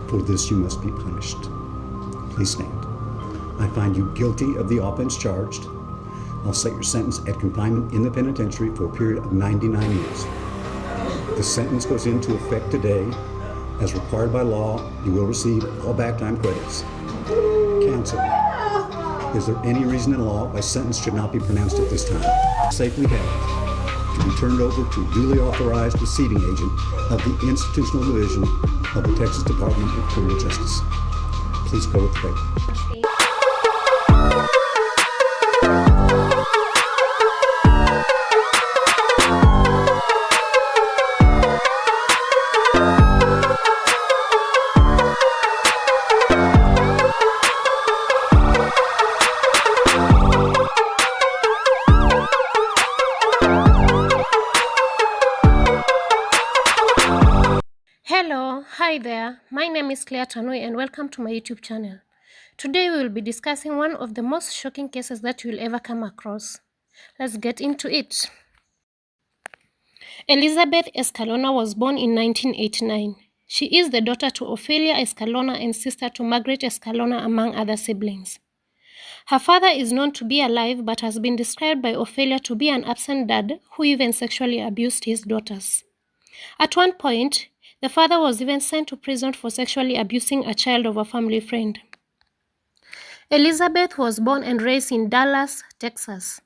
For this you must be punished. Please stand. I find you guilty of the offense charged. I'll set your sentence at confinement in the penitentiary for a period of 99 years. The sentence goes into effect today. As required by law, you will receive all back time credits. Counsel, is there any reason in law why sentence should not be pronounced at this time? Safely held to be turned over to a duly authorized receiving agent of the Institutional Division of the Texas Department of Criminal Justice. Please go with faith. Hello, hi there. My name is Claire Tanui and welcome to my YouTube channel. Today we will be discussing one of the most shocking cases that you will ever come across. Let's get into it. Elizabeth Escalona was born in 1989. She is the daughter to Ophelia Escalona and sister to Margaret Escalona, among other siblings. Her father is known to be alive but has been described by Ophelia to be an absent dad who even sexually abused his daughters. At one point, the father was even sent to prison for sexually abusing a child of a family friend. Elizabeth was born and raised in Dallas, Texas.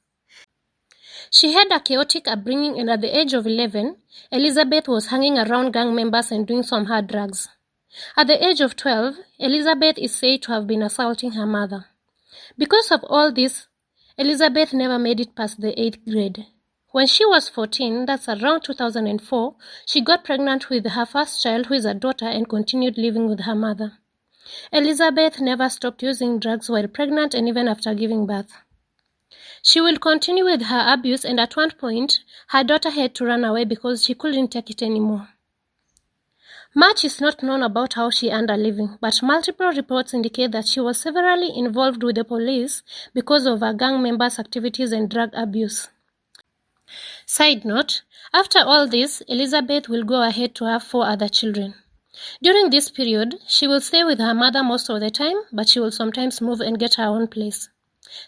She had a chaotic upbringing, and at the age of 11, Elizabeth was hanging around gang members and doing some hard drugs. At the age of 12, Elizabeth is said to have been assaulting her mother. Because of all this, Elizabeth never made it past the 8th grade. When she was 14, that's around 2004, she got pregnant with her first child, who is a daughter, and continued living with her mother. Elizabeth never stopped using drugs while pregnant and even after giving birth. She will continue with her abuse, and at one point, her daughter had to run away because she couldn't take it anymore. Much is not known about how she earned a living, but multiple reports indicate that she was severely involved with the police because of her gang members' activities and drug abuse. Side note, after all this, Elizabeth will go ahead to have 4 other children. During this period, she will stay with her mother most of the time, but she will sometimes move and get her own place.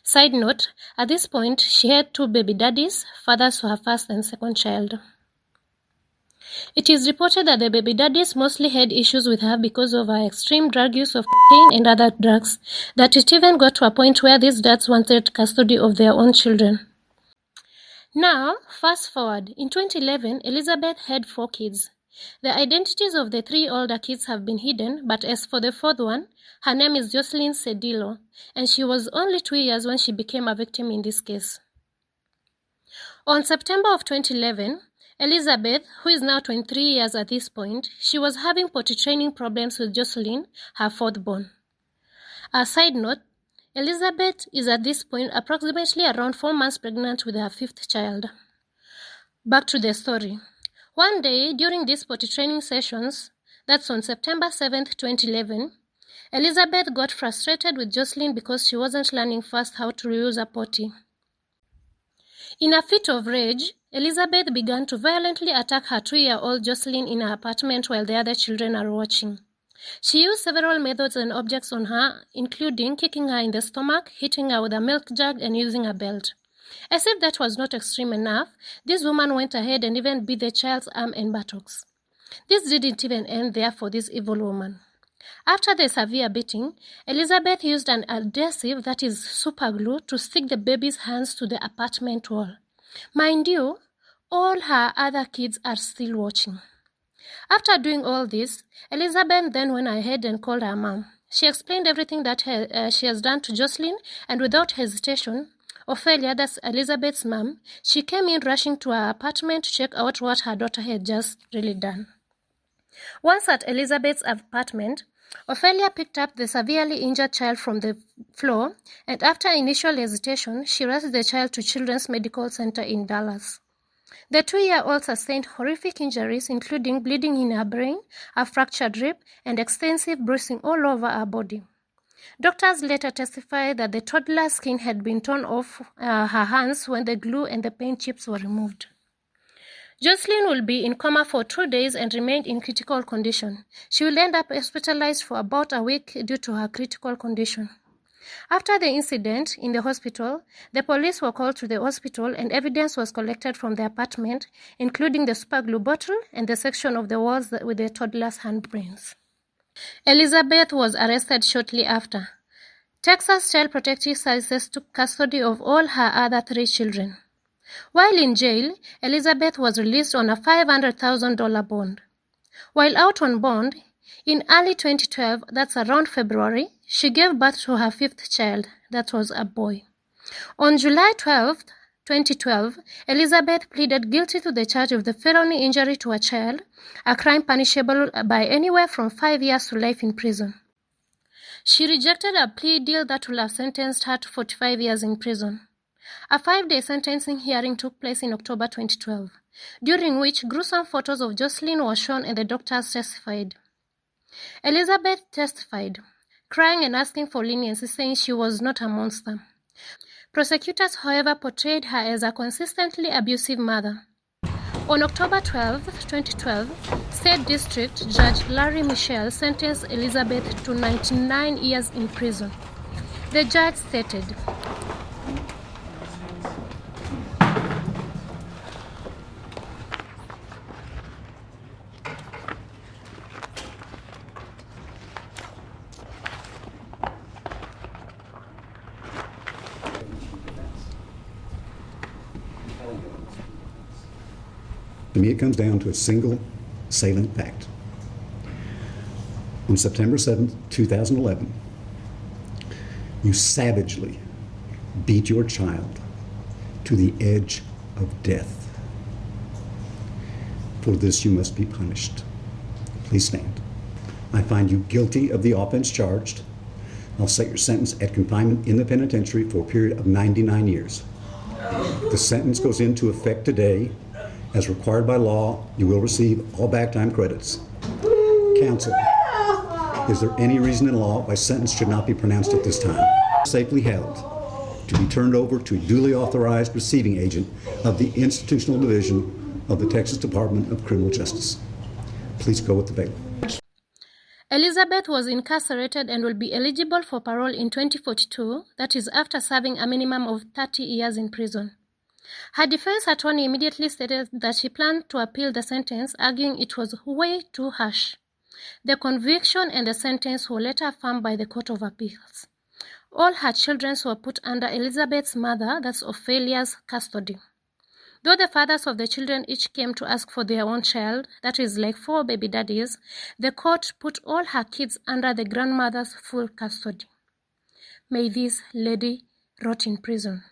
Side note, at this point, she had 2 baby daddies, fathers to her first and second child. It is reported that the baby daddies mostly had issues with her because of her extreme drug use of cocaine and other drugs, that it even got to a point where these dads wanted custody of their own children. Now, fast forward, in 2011, Elizabeth had 4 kids. The identities of the 3 older kids have been hidden, but as for the 4th one, her name is Jocelyn Cedillo, and she was only 2 years when she became a victim in this case. On September of 2011, Elizabeth, who is now 23 years at this point, she was having potty training problems with Jocelyn, her 4th born. A side note, Elizabeth is at this point approximately around 4 months pregnant with her 5th child. Back to the story. One day, during these potty training sessions, that's on September 7th, 2011, Elizabeth got frustrated with Jocelyn because she wasn't learning fast how to reuse a potty. In a fit of rage, Elizabeth began to violently attack her 2-year-old Jocelyn in her apartment while the other children are watching. She used several methods and objects on her, including kicking her in the stomach, hitting her with a milk jug, and using a belt. As if that was not extreme enough, this woman went ahead and even beat the child's arm and buttocks. This didn't even end there for this evil woman. After the severe beating, Elizabeth used an adhesive, that is super glue, to stick the baby's hands to the apartment wall. Mind you, all her other kids are still watching. After doing all this, Elizabeth then went ahead and called her mom. She explained everything that she has done to Jocelyn, and without hesitation, Ophelia, that's Elizabeth's mom, she came in rushing to her apartment to check out what her daughter had just really done. Once at Elizabeth's apartment, Ophelia picked up the severely injured child from the floor, and after initial hesitation, she rushed the child to Children's Medical Center in Dallas. The 2-year-old sustained horrific injuries, including bleeding in her brain, a fractured rib, and extensive bruising all over her body. Doctors later testified that the toddler's skin had been torn off her hands when the glue and the paint chips were removed. Jocelyn will be in coma for 2 days and remained in critical condition. She will end up hospitalized for about a week due to her critical condition. After the incident in the hospital, the police were called to the hospital and evidence was collected from the apartment, including the super glue bottle and the section of the walls with the toddler's handprints. Elizabeth was arrested shortly after. Texas Child Protective Services took custody of all her other 3 children. While in jail, Elizabeth was released on a $500,000 bond. While out on bond, in early 2012, that's around February, she gave birth to her 5th child, that was a boy. On July 12, 2012, Elizabeth pleaded guilty to the charge of the felony injury to a child, a crime punishable by anywhere from 5 years to life in prison. She rejected a plea deal that would have sentenced her to 45 years in prison. A 5-day sentencing hearing took place in October 2012, during which gruesome photos of Jocelyn were shown and the doctors testified. Elizabeth testified, crying and asking for leniency, saying she was not a monster. Prosecutors, however, portrayed her as a consistently abusive mother. On October 12, 2012, State District Judge Larry Michel sentenced Elizabeth to 99 years in prison. The judge stated, To me, it comes down to a single salient fact. On September 7, 2011, you savagely beat your child to the edge of death. For this, you must be punished. Please stand. I find you guilty of the offense charged. I'll set your sentence at confinement in the penitentiary for a period of 99 years. The sentence goes into effect today. As required by law, you will receive all back time credits. Counsel, is there any reason in law why sentence should not be pronounced at this time? Safely held to be turned over to a duly authorized receiving agent of the Institutional Division of the Texas Department of Criminal Justice. Please go with the bailiff. Elizabeth was incarcerated and will be eligible for parole in 2042, that is after serving a minimum of 30 years in prison. Her defense attorney immediately stated that she planned to appeal the sentence, arguing it was way too harsh. The conviction and the sentence were later affirmed by the Court of Appeals. All her children were put under Elizabeth's mother, that's Ophelia's, custody. Though the fathers of the children each came to ask for their own child, that is like 4 baby daddies, the court put all her kids under the grandmother's full custody. May this lady rot in prison.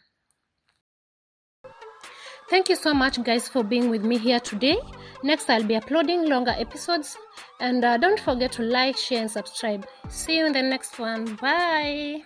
Thank you so much, guys, for being with me here today. Next, I'll be uploading longer episodes. And don't forget to like, share, and subscribe. See you in the next one. Bye.